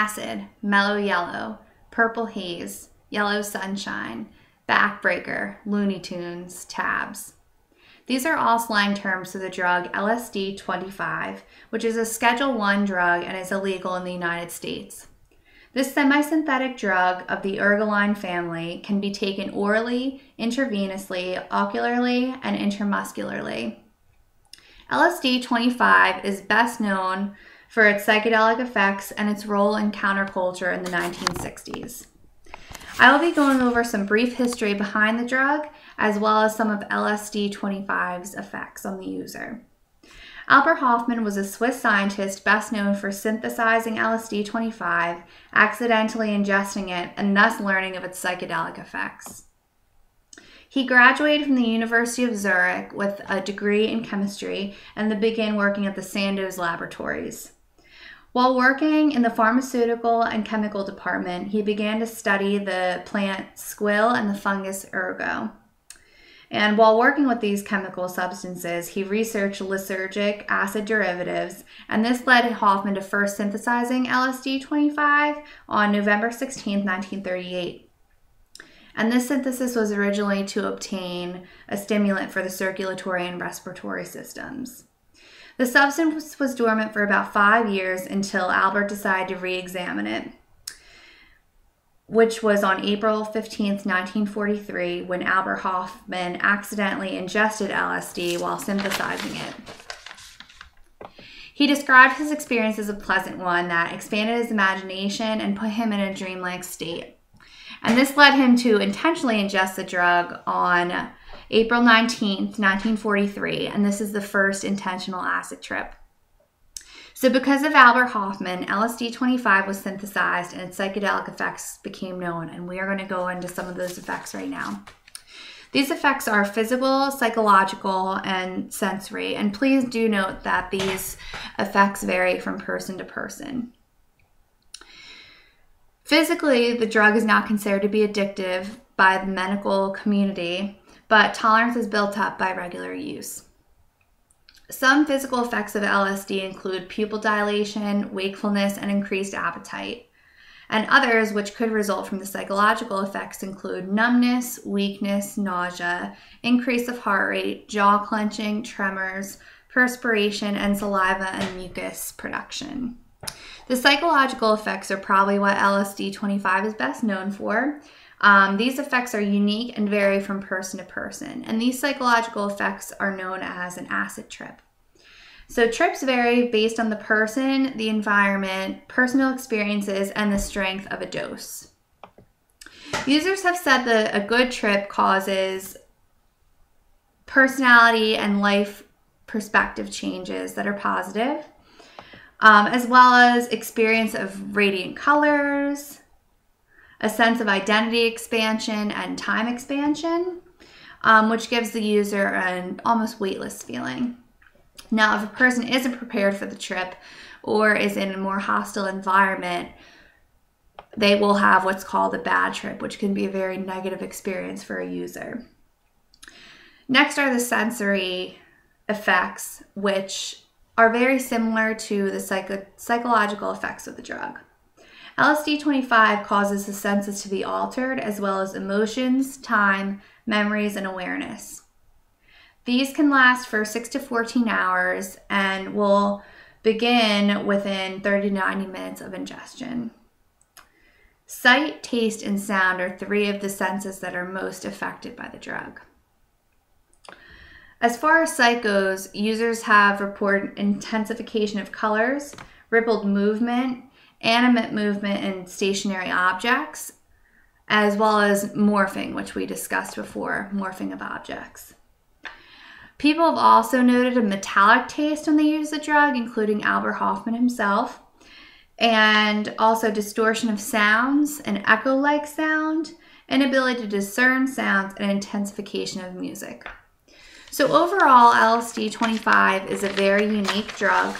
acid, mellow yellow, purple haze, yellow sunshine, backbreaker, Looney Tunes, tabs. These are all slang terms for the drug LSD-25, which is a Schedule I drug and is illegal in the United States. This semi-synthetic drug of the ergoline family can be taken orally, intravenously, ocularly, and intramuscularly. LSD-25 is best known for its psychedelic effects and its role in counterculture in the 1960s. I will be going over some brief history behind the drug, as well as some of LSD-25's effects on the user. Albert Hofmann was a Swiss scientist best known for synthesizing LSD-25, accidentally ingesting it, and thus learning of its psychedelic effects. He graduated from the University of Zurich with a degree in chemistry and then began working at the Sandoz laboratories. While working in the pharmaceutical and chemical department, he began to study the plant squill and the fungus ergo. And while working with these chemical substances, he researched lysergic acid derivatives, and this led Hofmann to first synthesizing LSD-25 on November 16, 1938. And this synthesis was originally to obtain a stimulant for the circulatory and respiratory systems. The substance was dormant for about 5 years until Albert decided to re-examine it, which was on April 15, 1943, when Albert Hofmann accidentally ingested LSD while synthesizing it. He described his experience as a pleasant one that expanded his imagination and put him in a dreamlike state. And this led him to intentionally ingest the drug on April 19, 1943, and this is the first intentional acid trip. So because of Albert Hofmann, LSD-25 was synthesized and its psychedelic effects became known, and we are going to go into some of those effects right now. These effects are physical, psychological, and sensory, and please do note that these effects vary from person to person. Physically, the drug is not considered to be addictive by the medical community, but tolerance is built up by regular use. Some physical effects of LSD include pupil dilation, wakefulness, and increased appetite. And others, which could result from the psychological effects, include numbness, weakness, nausea, increase of heart rate, jaw clenching, tremors, perspiration, and saliva and mucus production. The psychological effects are probably what LSD-25 is best known for. These effects are unique and vary from person to person, and these psychological effects are known as an acid trip. So trips vary based on the person, the environment, personal experiences, and the strength of a dose. Users have said that a good trip causes personality and life perspective changes that are positive, as well as experience of radiant colors, a sense of identity expansion and time expansion, which gives the user an almost weightless feeling. Now, if a person isn't prepared for the trip or is in a more hostile environment, they will have what's called a bad trip, which can be a very negative experience for a user. Next are the sensory effects, which are very similar to the psychological effects of the drug. LSD-25 causes the senses to be altered, as well as emotions, time, memories, and awareness. These can last for 6 to 14 hours and will begin within 30 to 90 minutes of ingestion. Sight, taste, and sound are 3 of the senses that are most affected by the drug. As far as sight goes, users have reported intensification of colors, rippled movement, animate movement in stationary objects, as well as morphing, which we discussed before, morphing of objects. People have also noted a metallic taste when they use the drug, including Albert Hofmann himself, and also distortion of sounds, an echo-like sound, inability to discern sounds, and intensification of music. So overall, LSD-25 is a very unique drug.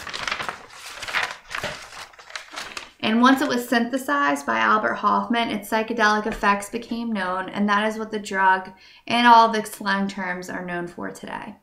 And once it was synthesized by Albert Hofmann, its psychedelic effects became known, and that is what the drug and all of its slang terms are known for today.